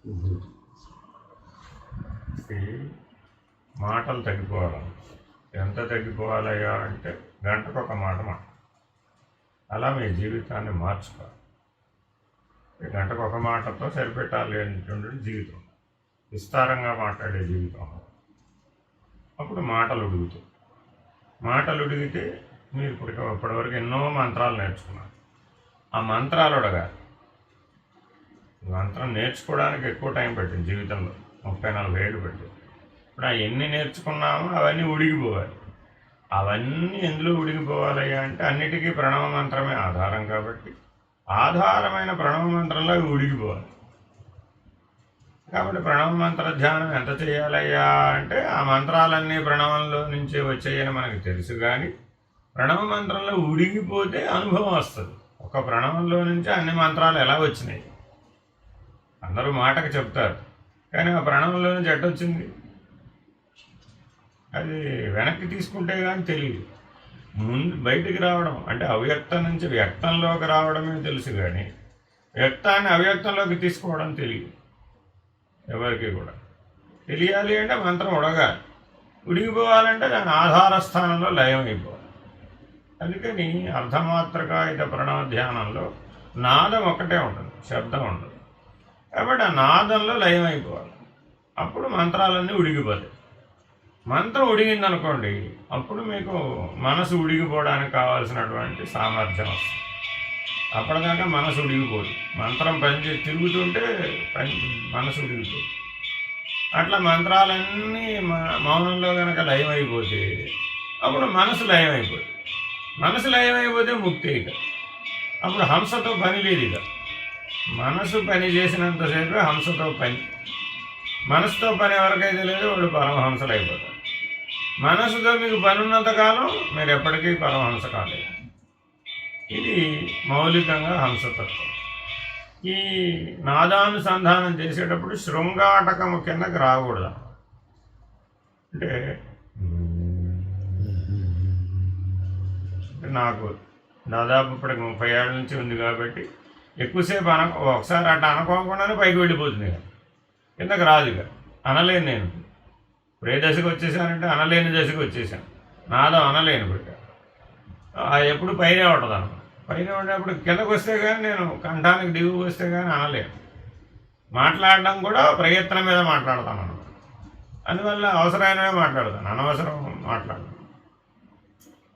ఈ మాటలు తగ్గిపోవాలి. ఎంత తగ్గిపోవాలయ్యా అంటే గంటకు ఒక మాట అలా మీ జీవితాన్ని మార్చుకోవాలి. గంటకు ఒక మాటతో సరిపెట్టాలి అనేటువంటి జీవితం, విస్తారంగా మాట్లాడే జీవితం. అప్పుడు మాటలు ఉడుగుతాయి. మాటలు ఉడిగితే మీరు ఇప్పటివరకు ఎన్నో మంత్రాలు నేర్చుకున్నారు. ఆ మంత్రాలు ఉడగాలి. మంత్రం నేర్చుకోవడానికి ఎక్కువ టైం పట్టింది జీవితంలో, 30-40 ఏళ్ళు పట్టింది. ఇప్పుడు ఎన్ని నేర్చుకున్నామో అవన్నీ ఉడిగిపోవాలి. అవన్నీ ఎందులో ఉడిగిపోవాలయ్యా అంటే అన్నిటికీ ప్రణవ మంత్రమే ఆధారం కాబట్టి ఆధారమైన ప్రణవ మంత్రంలో అవి ఉడిగిపోవాలి. కాబట్టి ప్రణవ మంత్ర ధ్యానం ఎంత చేయాలయ్యా అంటే ఆ మంత్రాలన్నీ ప్రణవంలో నుంచే వచ్చాయని మనకు తెలుసు. కానీ ప్రణవ మంత్రంలో ఉడిగిపోతే అనుభవం వస్తుంది. ఒక ప్రణవంలో నుంచి అన్ని మంత్రాలు ఎలా వచ్చినాయి అందరూ మాటకు చెప్తారు, కానీ ఆ ప్రణవంలో నుంచి ఎట్టొచ్చింది అది వెనక్కి తీసుకుంటే కానీ తెలియదు. ముందు బయటికి రావడం అంటే అవ్యక్తం నుంచి వ్యక్తంలోకి రావడమే తెలుసు, కానీ వ్యక్తాన్ని అవ్యక్తంలోకి తీసుకోవడం తెలియదు ఎవరికి కూడా. తెలియాలి అంటే మంత్రం ఉడగాలి. ఉడిగిపోవాలంటే దాని ఆధార స్థానంలో లయం అయిపోవాలి. అందుకని అర్ధమాత్రకాయుత ప్రణవ ధ్యానంలో నాదం ఒక్కటే ఉంటుంది, శబ్దం ఉండదు. కాబట్టి ఆ నాదంలో లయం అయిపోవాలి. అప్పుడు మంత్రాలన్నీ ఉడిగిపోతాయి. మంత్రం ఉడిగిందనుకోండి, అప్పుడు మీకు మనసు ఉడిగిపోవడానికి కావాల్సినటువంటి సామర్థ్యం వస్తుంది. అప్పటిదాకా మనసు ఉడిగిపోదు. మంత్రం తిరుగుతుంటే మనసు ఉడిగిపోదు. అట్లా మంత్రాలన్నీ మౌనంలో కనుక లయమైపోతే అప్పుడు మనసు లయమైపోతుంది. మనసు లయమైపోతే ముక్తి. ఇక అప్పుడు హంసతో పని లేదు. ఇక మనసు పని చేసినంతసేపు హంసతో పని. మనసుతో పని ఎవరికైతే లేదు వాళ్ళు పరమహంసలు అయిపోతారు. మనసుతో మీకు పని ఉన్నంతకాలం మీరు ఎప్పటికీ పరమహంస కాలేదు. ఇది మౌలికంగా హంసతత్వం. ఈ నాదానుసంధానం చేసేటప్పుడు శృంగాటకము కిందకి రాకూడదు. అంటే నాకు దాదాపు ఇప్పటికి 30 ఏళ్ళ నుంచి ఉంది కాబట్టి ఎక్కువసేపు ఒకసారి అట్లా అనుకోకుండానే పైకి వెళ్ళిపోతుంది. కిందకి రాదు. ఇక అనలేను. నేను ఇప్పుడు ఏ దశకు వచ్చేసానంటే అనలేని దశకు వచ్చేసాను. నాదం అనలేను. ఇప్పుడు ఎప్పుడు పైనే ఉంటుంది అన్నమాట. పైన ఉండేప్పుడు కిందకు వస్తే కానీ నేను కంఠానికి దిగుకు వస్తే కానీ అనలేను. మాట్లాడడం కూడా ప్రయత్నం మీద మాట్లాడతాను అన్నమాట. అందువల్ల అవసరమైనవే మాట్లాడతాను, అనవసరం మాట్లాడతాను.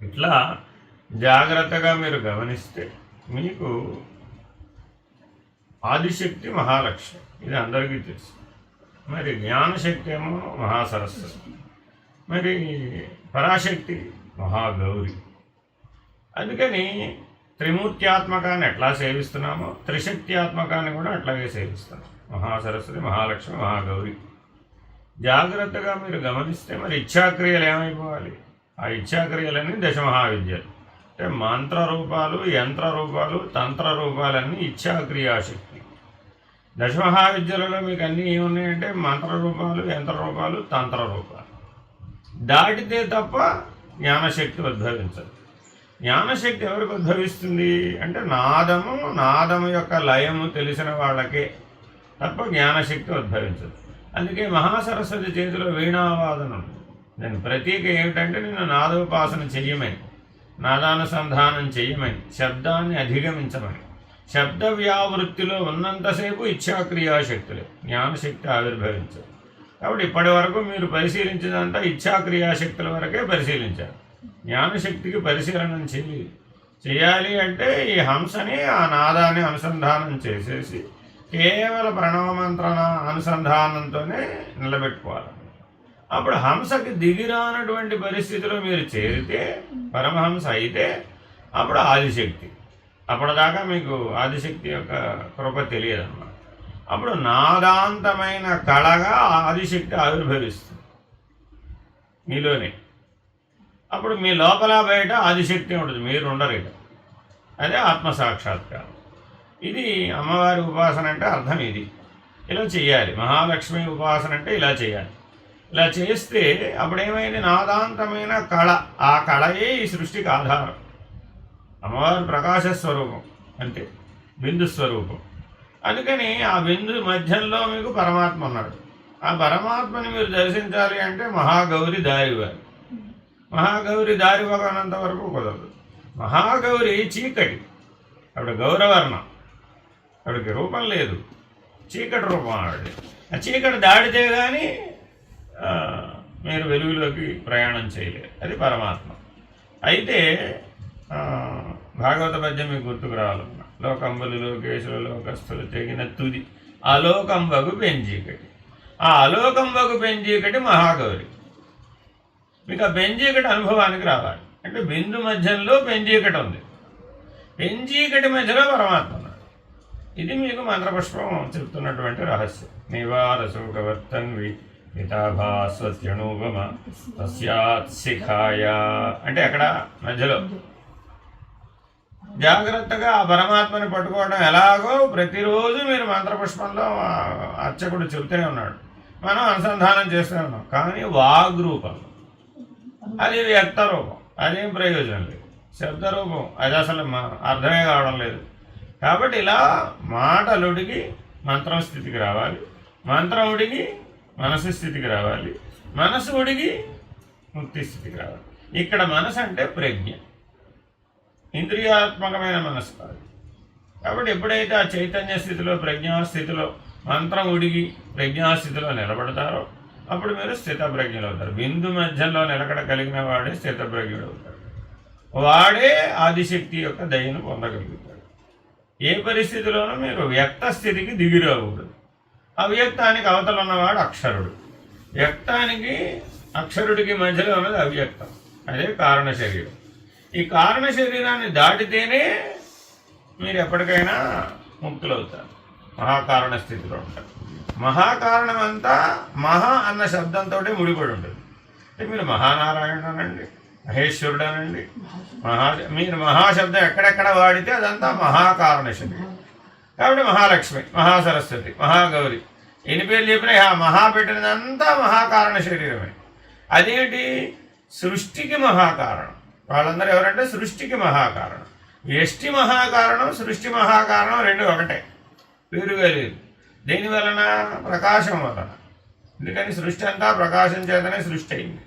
ఇట్లా జాగ్రత్తగా మీరు గమనిస్తే మీకు ఆదిశక్తి మహాలక్ష్మి, ఇది అందరికీ తెలుసు. మరి జ్ఞానశక్తి ఏమో మహాసరస్వతి, మరి పరాశక్తి మహాగౌరి. అందుకని త్రిమూర్త్యాత్మకాన్ని ఎట్లా సేవిస్తున్నామో త్రిశక్త్యాత్మకాన్ని కూడా అట్లాగే సేవిస్తున్నాం. మహాసరస్వతి, మహాలక్ష్మి, మహాగౌరి. జాగ్రత్తగా మీరు గమనిస్తే మరి ఇచ్ఛాక్రియలు ఏమైపోవాలి? ఆ ఇచ్ఛాక్రియలన్నీ దశమహావిద్యలు. అంటే మంత్రరూపాలు, యంత్రరూపాలు, తంత్రరూపాలన్నీ ఇచ్ఛాక్రియాశక్తి. దశమహావిద్యలలో మీకు అన్నీ ఏమున్నాయంటే మంత్రరూపాలు, యంత్రరూపాలు, తంత్రరూపాలు. దాటితే తప్ప జ్ఞానశక్తి ఉద్భవించదు. జ్ఞానశక్తి ఎవరికి ఉద్భవిస్తుంది అంటే నాదము యొక్క లయము తెలిసిన వాళ్ళకే తప్ప జ్ఞానశక్తి ఉద్భవించదు. అందుకే మహాసరస్వతి చేతిలో వీణావాదనం. నేను ప్రతీక ఏమిటంటే నేను నాదోపాసన చెయ్యమని, నాదానుసంధానం చెయ్యమని, శబ్దాన్ని అధిగమించమని. శబ్ద వ్యావృత్తిలో ఉన్నంతసేపు ఇచ్ఛాక్రియాశక్తులే, జ్ఞానశక్తి ఆవిర్భవించదు. కాబట్టి ఇప్పటి వరకు మీరు పరిశీలించినంతా ఇచ్ఛాక్రియాశక్తుల వరకే పరిశీలించారు. జ్ఞానశక్తికి పరిశీలనం చేయాలి అంటే ఈ హంసని ఆ నాదాన్ని అనుసంధానం చేసేసి కేవల ప్రణవమంత్ర అనుసంధానంతోనే నిలబెట్టుకోవాలి. అప్పుడు హంసకి దిగిరానటువంటి పరిస్థితిలో మీరు చేరితే పరమహంస అయితే అప్పుడు ఆదిశక్తి. అప్పటిదాకా మీకు ఆదిశక్తి యొక్క కృప తెలియదన్నమాట. అప్పుడు నాదాంతమైన కళగా ఆదిశక్తి ఆవిర్భవిస్తుంది మీలోనే. అప్పుడు మీ లోపల బయట ఆదిశక్తి ఉంటుంది, మీరు ఉండరు. ఇక అదే ఆత్మసాక్షాత్కారం. ఇది అమ్మవారి ఉపాసన అంటే అర్థం ఇది. ఇలా చేయాలి. మహాలక్ష్మి ఉపాసన అంటే ఇలా చేయాలి. ఇలా చేస్తే అప్పుడేమైంది? నాదాంతమైన కళ, ఆ కళయే ఈ సృష్టికి ఆధారం. అమ్మవారి ప్రకాశ స్వరూపం అంటే బిందు స్వరూపం. అందుకని ఆ బిందు మధ్యంలో మీకు పరమాత్మ ఉన్నాడు. ఆ పరమాత్మని మీరు దర్శించాలి అంటే మహాగౌరి దారివ్వాలి. మహాగౌరి దారివ్వనంత వరకు కుదరదు. మహాగౌరి చీకటి, ఆవిడ గౌరవర్ణం, ఆవిడకి రూపం లేదు, చీకటి రూపం ఆవిడ. ఆ చీకటి దాడితే కానీ మీరు వెలుగులోకి ప్రయాణం చేయలేరు. అది పరమాత్మ. అయితే భాగవత పద్యం మీకు గుర్తుకు రావాలన్నా, లోకంబులు లోకేశులు లోకస్తులు తెగిన తుది అలోకంబగు పెంచీకటి. ఆ అలోకంబగు పెంచీకటి మహాగౌరి. మీకు ఆ పెంచీకటి అనుభవానికి రావాలి అంటే బిందు మధ్యంలో పెంచీకటి ఉంది, పెంచీకటి మధ్యలో పరమాత్మ ఉన్నాడు. ఇది మీకు మంత్రపుష్పం చెప్తున్నటువంటి రహస్యం. నివారసుకవర్తన్వి పితాభాస్వత్యనుగమ తస్యాత్ శిఖాయ అంటే అక్కడ మధ్యలో జాగ్రత్తగా ఆ పరమాత్మని పట్టుకోవడం ఎలాగో ప్రతిరోజు మీరు మంత్రపుష్పంలో అర్చకుడు చెబుతూనే ఉన్నాడు, మనం అనుసంధానం చేస్తూనే ఉన్నాం. కానీ వాగ్రూపంలో అది వ్యక్త రూపం, అదేం ప్రయోజనం లేదు. శబ్దరూపం అది అసలు అర్థమే కావడం లేదు. కాబట్టి ఇలా మాటలుడిగి మంత్రం స్థితికి రావాలి, మంత్రం ఉడిగి మనసు స్థితికి రావాలి, మనసు ఉడిగి ముక్తి స్థితికి రావాలి. ఇక్కడ మనసు అంటే ప్రజ్ఞ, ఇంద్రియాత్మకమైన మనసు కాదు. కాబట్టి ఎప్పుడైతే ఆ చైతన్య స్థితిలో ప్రజ్ఞాస్థితిలో మంత్రం ఉడిగి ప్రజ్ఞాస్థితిలో నిలబడతారో అప్పుడు మీరు స్థితప్రజ్ఞులు అవుతారు. బిందు మధ్యంలో నిలకడ కలిగిన వాడే స్థితప్రజ్ఞుడు అవుతాడు. వాడే ఆదిశక్తి యొక్క దయను పొందగలుగుతాడు. ఏ పరిస్థితిలోనూ మీరు వ్యక్త స్థితికి దిగిరాకూడదు. అవ్యక్తానికి అవతల ఉన్నవాడు అక్షరుడు, వ్యక్తానికి అక్షరుడికి మధ్యలో ఉన్నది అవ్యక్తం, అదే కారణ శరీరం. ఈ కారణ శరీరాన్ని దాటితేనే మీరు ఎప్పటికైనా ముక్తులవుతారు, మహాకారణ స్థితిలో ఉంటారు. మహాకారణం అంతా మహా అన్న శబ్దంతో ముడిపడి ఉంటుంది. అంటే మీరు మహానారాయణుడు అనండి, మహేశ్వరుడు అనండి, మీరు మహాశబ్దం ఎక్కడెక్కడ వాడితే అదంతా మహాకారణ శరీరం. కాబట్టి మహాలక్ష్మి, మహాసరస్వతి, మహాగౌరి ఎన్ని పేర్లు చెప్పినా ఆ మహా పెట్టినదంతా మహాకారణ శరీరమే. అదేంటి? సృష్టికి మహాకారణం. వాళ్ళందరూ ఎవరంటే సృష్టికి మహాకారణం. వ్యష్టి మహాకారణం, సృష్టి మహాకారణం రెండు ఒకటే, వేరుగా లేదు. దేని వలన? ప్రకాశం వలన. ఎందుకని సృష్టి అంతా ప్రకాశం చేతనే సృష్టి అయింది.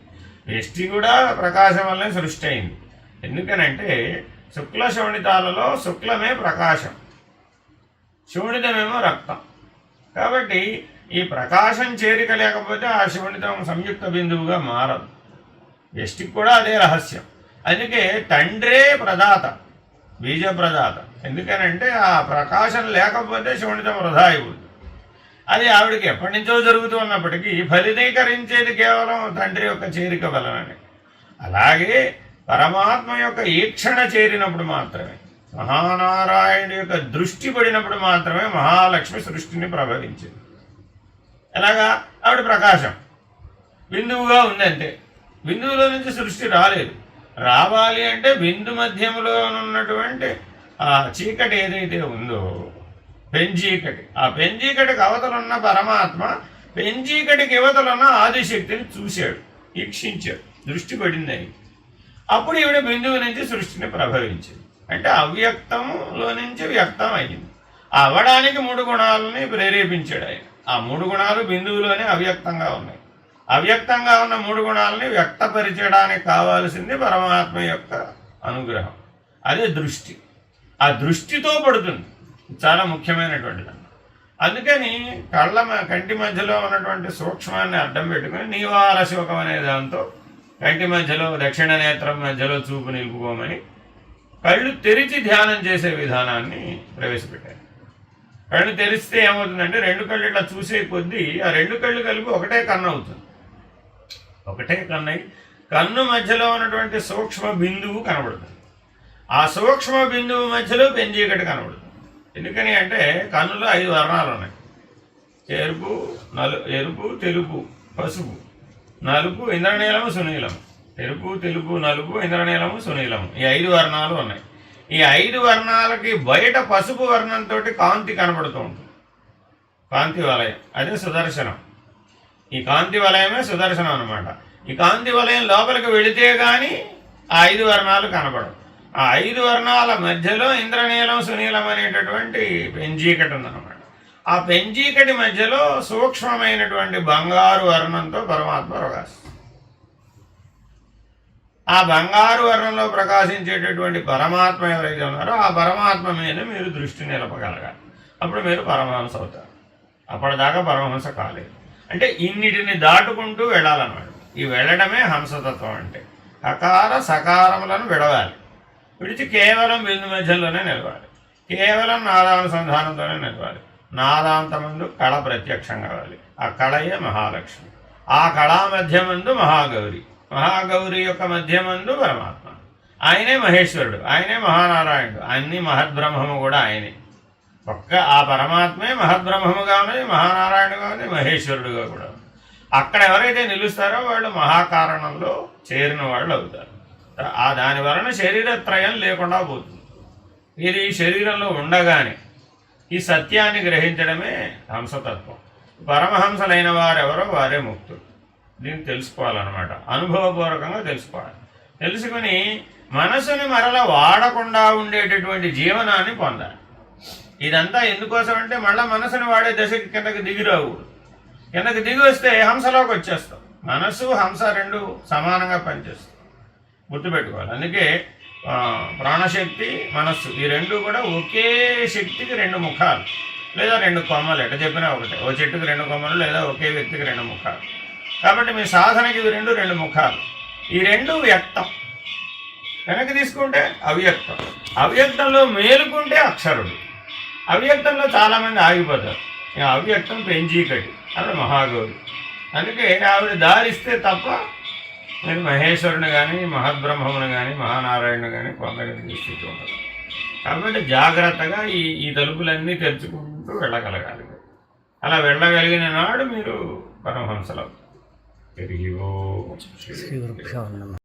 వ్యష్టి కూడా ప్రకాశం వల్లనే సృష్టి అయింది. ఎందుకనంటే శుక్ల శోణితాలలో శుక్లమే ప్రకాశం, శోణితమేమో రక్తం. కాబట్టి ఈ ప్రకాశం చేరిక లేకపోతే ఆ శోణితం సంయుక్త బిందువుగా మారదు. వ్యష్టికి కూడా అదే రహస్యం. అందుకే తండ్రే ప్రదాత, బీజ ప్రదాత. ఎందుకనంటే ఆ ప్రకాశం లేకపోతే శోణితం వృధా అయిపోతుంది. అది ఆవిడకి ఎప్పటి నుంచో జరుగుతూ ఉన్నప్పటికీ ఫలితీకరించేది కేవలం తండ్రి యొక్క చేరిక వలననే. అలాగే పరమాత్మ యొక్క ఈక్షణ చేరినప్పుడు మాత్రమే, మహానారాయణుడి యొక్క దృష్టి పడినప్పుడు మాత్రమే మహాలక్ష్మి సృష్టిని ప్రభవించింది. ఎలాగా? ఆవిడ ప్రకాశం బిందువుగా ఉందంటే, బిందువులో నుంచి సృష్టి రాలేదు. రావాలి అంటే బిందు మధ్యంలో ఉన్నటువంటి ఆ చీకటి ఏదైతే ఉందో పెంచీకటి, ఆ పెంచీకటికి అవతలున్న పరమాత్మ పెంచీకటికి యువతలున్న ఆదిశక్తిని చూశాడు, ఈక్షించాడు, దృష్టి పడింది. అప్పుడు ఈవిడ బిందువు నుంచి సృష్టిని ప్రభవించింది. అంటే అవ్యక్తంలో నుంచి వ్యక్తం అయింది. అవ్వడానికి మూడు గుణాలని ప్రేరేపించాడు ఆయన. ఆ మూడు గుణాలు బిందువులోనే అవ్యక్తంగా ఉన్నాయి. అవ్యక్తంగా ఉన్న మూడు గుణాలని వ్యక్తపరిచడానికి కావాల్సింది పరమాత్మ యొక్క అనుగ్రహం, అదే దృష్టి. ఆ దృష్టితో పడుతుంది, చాలా ముఖ్యమైనటువంటిది. అందుకని కంటి మధ్యలో ఉన్నటువంటి సూక్ష్మాన్ని అడ్డం పెట్టుకుని నీవారశోకం అనే దాంతో కంటి మధ్యలో దక్షిణ నేత్రం మధ్యలో చూపు నిలుపుకోమని కళ్ళు తెరిచి ధ్యానం చేసే విధానాన్ని ప్రవేశపెట్టారు. కళ్ళు తెరిస్తే ఏమవుతుందంటే రెండు కళ్ళు ఇట్లా చూసే కొద్దీ ఆ రెండు కళ్ళు కలిపి ఒకటే కన్ను అవుతుంది. ఒకటే కన్ను కన్ను మధ్యలో ఉన్నటువంటి సూక్ష్మ బిందువు కనబడుతుంది. ఆ సూక్ష్మ బిందువు మధ్యలో పెంచీకటి కనబడుతుంది. ఎందుకని అంటే కన్నులో 5 వర్ణాలు ఉన్నాయి: ఎరుపు, తెలుపు, పసుపు, నలుపు, ఇంద్రనీలము, సునీలము. ఎరుపు, తెలుపు, నలుపు, ఇంద్రనీలము, సునీలము, ఈ 5 వర్ణాలు ఉన్నాయి. ఈ 5 వర్ణాలకి బయట పసుపు వర్ణంతో కాంతి కనబడుతూ ఉంటుంది, కాంతి వలయం, అదే సుదర్శనం. ఈ కాంతి వలయమే సుదర్శనం అన్నమాట. ఈ కాంతి వలయం లోపలికి వెళితే కానీ ఆ 5 వర్ణాలు కనబడవు. ఆ 5 వర్ణాల మధ్యలో ఇంద్రనీలం, సునీలం అనేటటువంటి పెంచీకటి ఉందన్నమాట. ఆ పెంచీకటి మధ్యలో సూక్ష్మమైనటువంటి బంగారు వర్ణంతో పరమాత్మ ప్రకాశిస్తుంది. ఆ బంగారు వర్ణంలో ప్రకాశించేటటువంటి పరమాత్మ ఎవరైతే ఉన్నారో ఆ పరమాత్మ మీద మీరు దృష్టి నిలపగలగాలి. అప్పుడు మీరు పరమహంస అవుతారు. అప్పటిదాకా పరమహంస కాలేదు. అంటే ఇన్నిటిని దాటుకుంటూ వెళ్ళాలన్నమాట. ఈ వెళ్ళడమే హంసతత్వం అంటే. హకార సకారములను విడవాలి, విడిచి కేవలం బిందు మధ్యలోనే నిలవాలి, కేవలం నాదానుసంధానంతోనే నిలవాలి. నాదాంతమందు కళ ప్రత్యక్షం కావాలి. ఆ కళయే మహాలక్ష్మి. ఆ కళా మధ్యమందు మహాగౌరి, మహాగౌరి యొక్క మధ్యమందు పరమాత్మ. ఆయనే మహేశ్వరుడు, ఆయనే మహానారాయణుడు. అన్ని మహద్బ్రహ్మము కూడా ఆయనే. ఒక్క ఆ పరమాత్మే మహద్బ్రహ్మముగా ఉన్నది, మహానారాయణుగా ఉంది, మహేశ్వరుడుగా కూడా ఉంది. అక్కడ ఎవరైతే నిలుస్తారో వాళ్ళు మహాకారణంలో చేరిన వాళ్ళు అవుతారు. ఆ దాని వలన శరీరత్రయం లేకుండా పోతుంది. ఇది శరీరంలో ఉండగానే ఈ సత్యాన్ని గ్రహించడమే హంసతత్వం. పరమహంసలైన వారెవరో వారే ముక్తులు. దీన్ని తెలుసుకోవాలన్నమాట. అనుభవపూర్వకంగా తెలుసుకోవాలి. తెలుసుకుని మనసుని మరల వాడకుండా ఉండేటటువంటి జీవనాన్ని పొందాలి. ఇదంతా ఎందుకోసం అంటే మళ్ళీ మనసుని వాడే దశకి కిందకి దిగిరాకూడదు. కిందకి దిగి వస్తే హంసలోకి వచ్చేస్తాం. మనసు హంస రెండు సమానంగా పనిచేస్తాం, గుర్తుపెట్టుకోవాలి. అందుకే ప్రాణశక్తి మనస్సు ఈ రెండు కూడా ఒకే శక్తికి రెండు ముఖాలు లేదా రెండు కొమ్మలు. ఎట్లా చెప్పినా ఒకటే. ఓ చెట్టుకి రెండు కొమ్మలు లేదా ఒకే వ్యక్తికి రెండు ముఖాలు. కాబట్టి మీ సాధనకి ఇవి రెండు ముఖాలు. ఈ రెండు వ్యక్తం. వెనక్కి తీసుకుంటే అవ్యక్తం. అవ్యక్తంలో మేలుకుంటే అక్షరుడు. అవ్యక్తంలో చాలామంది ఆగిపోతారు. అవ్యక్తం పెంచీకటి, అక్కడ మహాగౌరి. అందుకే ఆవిడ దారిస్తే తప్ప నేను మహేశ్వరుని కానీ మహద్బ్రహ్మమును కానీ మహానారాయణుని కానీ పొందగలిగే స్థితి ఉండదు. కాబట్టి జాగ్రత్తగా ఈ తలుపులన్నీ తెరుచుకుంటూ వెళ్ళగలగాలి. అలా వెళ్ళగలిగిన నాడు మీరు పరమహంసలు. తిరిగి